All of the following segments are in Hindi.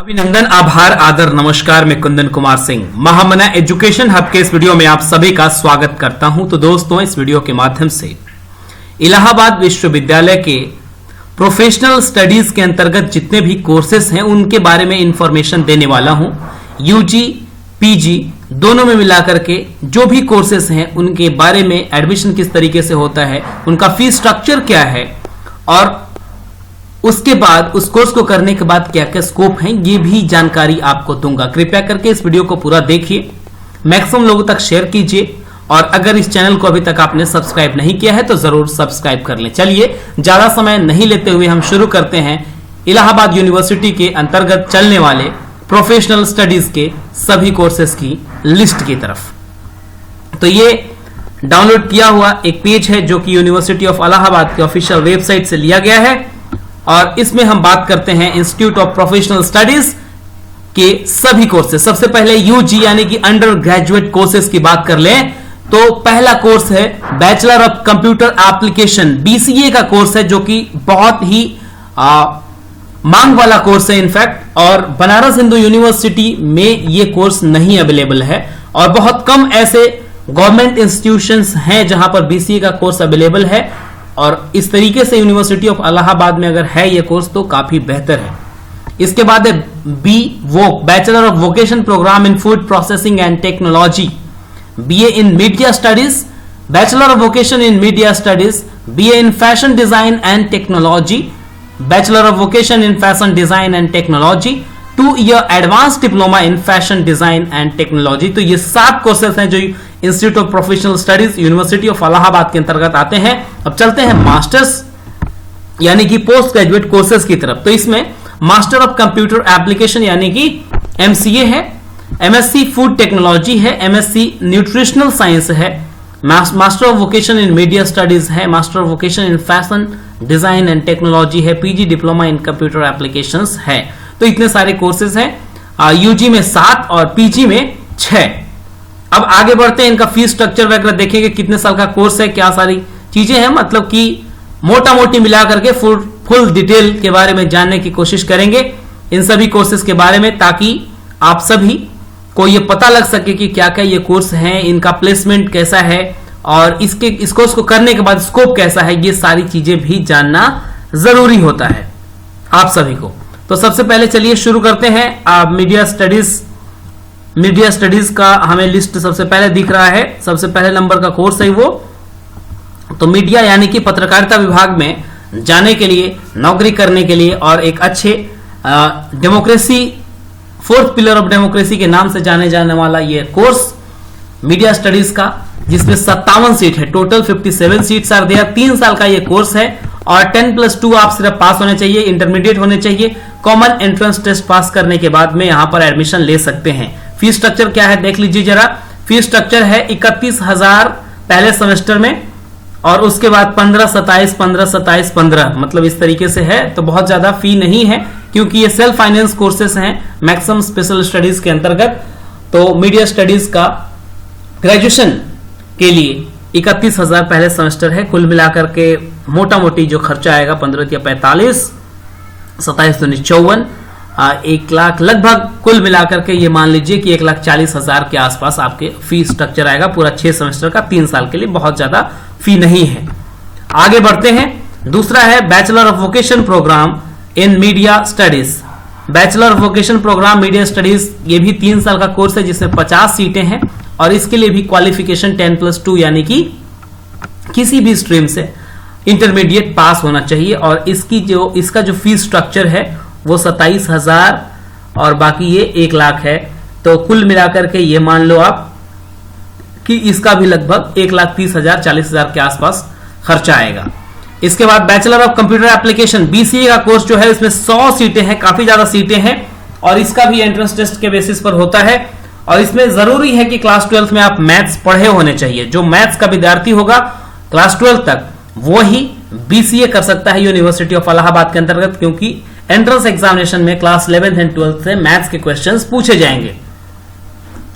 अभिनंदन, आभार, आदर, नमस्कार। मैं कुंदन कुमार सिंह महामना एजुकेशन हब के इस वीडियो में आप सभी का स्वागत करता हूं। तो दोस्तों, इस वीडियो के माध्यम से इलाहाबाद विश्वविद्यालय के प्रोफेशनल स्टडीज के अंतर्गत जितने भी कोर्सेस हैं उनके बारे में इंफॉर्मेशन देने वाला हूं। यूजी पीजी दोनों में मिलाकर के जो भी कोर्सेस हैं उनके बारे में एडमिशन किस तरीके से होता है, उनका फीस स्ट्रक्चर क्या है और उसके बाद उस कोर्स को करने के बाद क्या क्या स्कोप है, ये भी जानकारी आपको दूंगा। कृपया करके इस वीडियो को पूरा देखिए, मैक्सिमम लोगों तक शेयर कीजिए और अगर इस चैनल को अभी तक आपने सब्सक्राइब नहीं किया है तो जरूर सब्सक्राइब कर लें। चलिए ज्यादा समय नहीं लेते हुए हम शुरू करते हैं इलाहाबाद यूनिवर्सिटी के अंतर्गत चलने वाले प्रोफेशनल स्टडीज के सभी कोर्सेज की लिस्ट की तरफ। तो ये डाउनलोड किया हुआ एक पेज है जो कि यूनिवर्सिटी ऑफ इलाहाबाद के ऑफिशियल वेबसाइट से लिया गया है और इसमें हम बात करते हैं इंस्टीट्यूट ऑफ प्रोफेशनल स्टडीज के सभी कोर्सेज। सबसे पहले यूजी यानी कि अंडर ग्रेजुएट कोर्सेज की बात कर लें तो पहला कोर्स है bachelor of computer application, BCA का कोर्स है जो कि बहुत ही मांग वाला कोर्स है इनफैक्ट, और बनारस हिंदू यूनिवर्सिटी में ये कोर्स नहीं अवेलेबल है और बहुत कम ऐसे गवर्नमेंट इंस्टीट्यूशंस हैं जहां पर बीसीए का कोर्स अवेलेबल है और इस तरीके से यूनिवर्सिटी ऑफ इलाहाबाद में अगर है ये कोर्स तो काफी बेहतर है। इसके बाद है BVOC, bachelor of vocation programme in food processing and technology, BA in media studies, bachelor of vocation in media studies, BA in fashion design and technology, bachelor of vocation in fashion design and technology, 2 year advance diploma in fashion design and technology. तो ये 7 कोर्सेस हैं जो institute of professional studies university of Allahabad के अंतर्गत आते हैं। अब चलते हैं मास्टर्स यानी कि पोस्ट ग्रेजुएट कोर्सेज की तरफ। तो इसमें मास्टर ऑफ कंप्यूटर एप्लीकेशन यानी कि MCA है, MSc फूड टेक्नोलॉजी है, MSc न्यूट्रिशनल साइंस है, master of vocation in media studies है, master of vocation in fashion design and technology है, PG diploma in computer applications है। तो इतने सारे कोर्सेज हैं। यूजी में 7 और PG में 6। अब आगे बढ़ते हैं, इनका फीस स्ट्रक्चर वगैरह देखेंगे, कितने साल का कोर्स है, क्या सारी चीजें हैं, मतलब कि मोटा मोटी मिला करके फुल डिटेल के बारे में जानने की कोशिश करेंगे इन सभी कोर्सेज के बारे में, ताकि आप सभी को ये पता लग सके कि क्या क्या ये कोर्स हैं, इनका प्लेसमेंट कैसा है और इस कोर्स को करने के बाद स्कोप कैसा है, ये सारी चीजें भी जानना जरूरी होता है आप सभी को। तो सबसे पहले चलिए शुरू करते हैं। मीडिया स्टडीज का हमें लिस्ट सबसे पहले दिख रहा है, सबसे पहले नंबर का कोर्स है वो। तो मीडिया यानी कि पत्रकारिता विभाग में जाने के लिए, नौकरी करने के लिए और एक अच्छे democracy, 4th pillar of democracy के नाम से जाने जाने वाला ये कोर्स मीडिया स्टडीज का, जिसमें 57 सीट है, टोटल 57 सीट्स आर देयर। 3 साल का ये कोर्स है और 10+2 आप सिर्फ पास होने चाहिए, इंटरमीडिएट होने चाहिए। कॉमन एंट्रेंस टेस्ट पास करने के बाद में यहां पर एडमिशन ले सकते हैं। फीस स्ट्रक्चर क्या है देख लीजिए जरा। फीस स्ट्रक्चर है 31,000 पहले सेमेस्टर में और उसके बाद 15, 27, 15, 27, 15, मतलब इस तरीके से है। तो बहुत ज्यादा फी नहीं है क्योंकि ये सेल्फ फाइनेंस कोर्सेस हैं मैक्सिमम स्पेशल स्टडीज के अंतर्गत। तो मीडिया स्टडीज का ग्रेजुएशन के लिए 31,000 पहले सेमेस्टर है। कुल मिलाकर के मोटा मोटी जो खर्चा आएगा 15 या 45, 27 दूनी 54, 1 लाख लगभग कुल मिलाकर के ये मान लीजिए कि 1,40,000 के आसपास आपके फी स्ट्रक्चर आएगा पूरा 6 सेमेस्टर का, 3 साल के लिए। बहुत ज्यादा फी नहीं है। आगे बढ़ते हैं। दूसरा है bachelor of vocation programme in media studies, bachelor of vocation programme media studies. ये भी 3 साल का कोर्स है जिसमें 50 सीटें हैं और इसके लिए भी क्वालिफिकेशन 10+2 यानी कि किसी भी स्ट्रीम से इंटरमीडिएट पास होना चाहिए और इसका जो फीस स्ट्रक्चर है वो 27,000 और बाकी ये 1 लाख है। तो कुल मिलाकर के ये मान लो आप कि इसका भी लगभग 1,30,000, 40,000 के आसपास खर्चा आएगा। इसके बाद bachelor of computer application BCA का कोर्स जो है इसमें 100 सीटें हैं, काफी ज्यादा सीटें हैं और इसका भी एंट्रेंस टेस्ट के बेसिस पर होता है और इसमें जरूरी है कि क्लास 12 में आप मैथ्स पढ़े होने चाहिए। जो मैथ्स का विद्यार्थी होगा क्लास 12 तक वो ही BCA कर सकता है यूनिवर्सिटी ऑफ इलाहाबाद के अंतर्गत, क्योंकि एंट्रेंस एग्जामिनेशन में क्लास 11th एंड 12th से मैथ्स के क्वेश्चंस पूछे जाएंगे।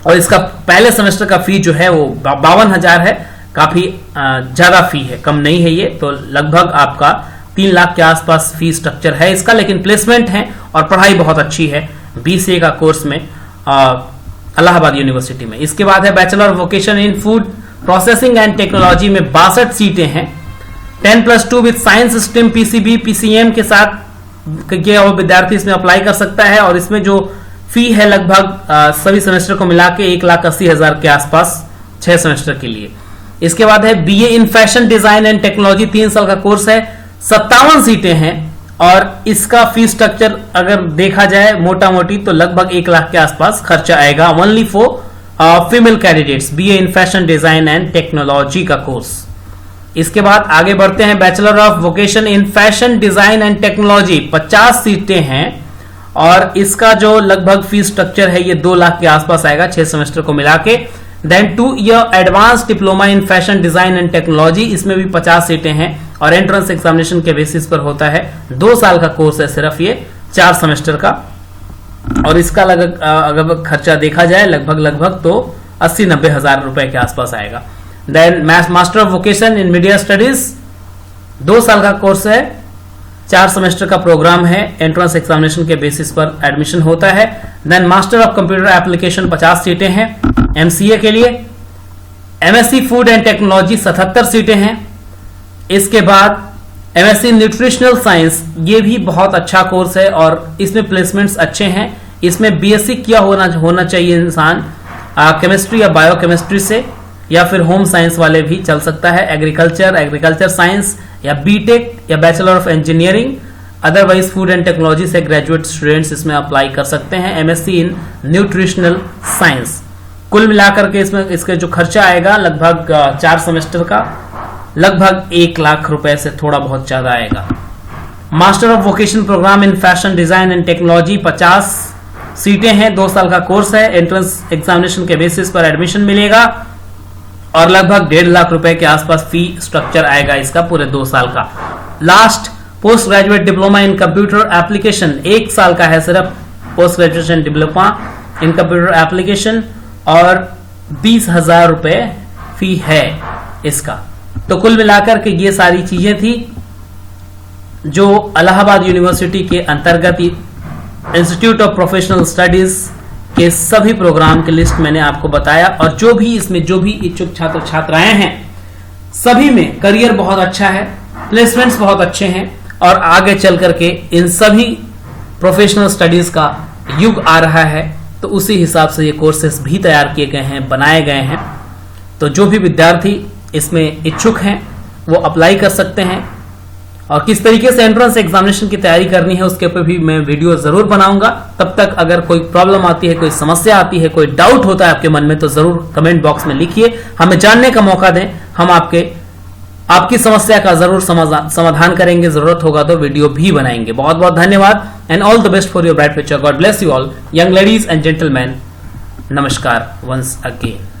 और इसका पहले सेमेस्टर का फी जो है वो 52,000 है, काफी ज्यादा फी है, कम नहीं है ये। तो लगभग आपका 3 लाख के आसपास फी स्ट्रक्चर है इसका, लेकिन प्लेसमेंट है और पढ़ाई बहुत अच्छी है। BCA का कोर्स में इलाहाबाद यूनिवर्सिटी में। इसके बाद है bachelor of vocation in food processing and technology में 62 सीटें हैं। 10+2 with science stream PCB PCM के साथ किया हुआ विद्यार्थी इसमें अप्लाई कर सकता है, और इसमें जो फी है लगभग सभी सेमेस्टर को मिला के 1,80,000 के आसपास 6 सेमेस्टर के लिए। इसके बाद है BA in fashion design and technology, 3 साल का कोर्स है, 57 सीटें हैं, और इसका फी स्ट्रक्चर अगर देखा जाए मोटा मोटी तो लगभग 1 लाख के आसपास खर्चा आएगा, only for female candidates, BA in fashion design and technology का कोर्स। इसके बाद आगे बढ़ते हैं, bachelor of vocation in fashion design and technology, 50 सीटें हैं, और इसका जो लगभग फी स्ट्रक्चर है ये 2 लाख के आसपास आएगा 6 सेमेस्टर को मिला के। Then 2 year advance diploma in fashion design and technology, इसमें भी 50 सीटें हैं, और एंट्रेंस एग्जामिनेशन के बेसिस पर होता है। 2 साल का कोर्स है सिर्फ ये, 4 सेमेस्टर का, और इसका अगर खर्चा देखा जाए लगभग तो 80-90 हजार रुपए के आसपास आएगा। Then master of vocation in media studies, 2 साल का कोर्स है, 4 सेमेस्टर का प्रोग्राम है, एंट्रेंस एग्जामिनेशन के बेसिस पर एडमिशन होता है। Then master of computer application, 50 सीटें हैं MCA के लिए। MSc फूड एंड टेक्नोलॉजी, 77 सीटें हैं। इसके बाद MSc न्यूट्रिशनल साइंस, ये भी बहुत अच्छा कोर्स है और इसमें प्लेसमेंट्स अच्छे हैं। इसमें BSc किया होना चाहिए इंसान केमिस्ट्री या बायोकेमिस्ट्री से, या फिर होम साइंस वाले भी चल सकता है, एग्रीकल्चर साइंस, या बीटेक या bachelor of engineering. Otherwise food and technology से ग्रेजुएट स्टूडेंट्स इसमें अप्लाई कर सकते हैं। MSc इन न्यूट्रिशनल साइंस, कुल मिलाकर के इसमें इसका जो खर्चा आएगा लगभग 4 सेमेस्टर का लगभग 1 लाख रुपए से थोड़ा बहुत ज्यादा आएगा। Master of vocation programme in fashion design and technology, 50 सीटें हैं, 2 साल का कोर्स है, एंट्रेंस एग्जामिनेशन के बेसिस पर एडमिशन मिलेगा, और लगभग 1.5 लाख रुपए के आसपास फी स्ट्रक्चर आएगा इसका पूरे 2 साल का। Last post graduate diploma in computer application, 1 साल का है सिर्फ post graduation diploma in computer application, और 20,000 रुपए फी है इसका। तो कुल मिलाकर के ये सारी चीजें थी जो इलाहाबाद यूनिवर्सिटी के अंतर्गत इंस्टीट्यूट ऑफ प्रोफेशनल स्टडीज के सभी प्रोग्राम की लिस्ट मैंने आपको बताया, और जो भी इच्छुक छात्र छात्राएं हैं सभी में करियर बहुत अच्छा है, प्लेसमेंट्स बहुत अच्छे हैं, और आगे चल करके इन सभी प्रोफेशनल स्टडीज का युग आ रहा है, तो उसी हिसाब से ये कोर्सेस भी तैयार किए गए हैं, बनाए गए हैं। तो जो भी विद्यार्थी इसमें इच्छुक हैं वो अप्लाई कर सकते हैं, और किस तरीके से एंट्रेंस एग्जामिनेशन की तैयारी करनी है उसके ऊपर भी मैं वीडियो जरूर बनाऊंगा। तब तक अगर कोई प्रॉब्लम आती है, कोई समस्या आती है, कोई डाउट होता है आपके मन में, तो जरूर कमेंट बॉक्स में लिखिए, हमें जानने का मौका दें, हम आपकी समस्या का जरूर समाधान करेंगे, जरूरत होगा तो वीडियो भी बनाएंगे। बहुत बहुत धन्यवाद, and all the best for your bright future. God bless you all, young ladies and gentleman. नमस्कार वंस अगेन।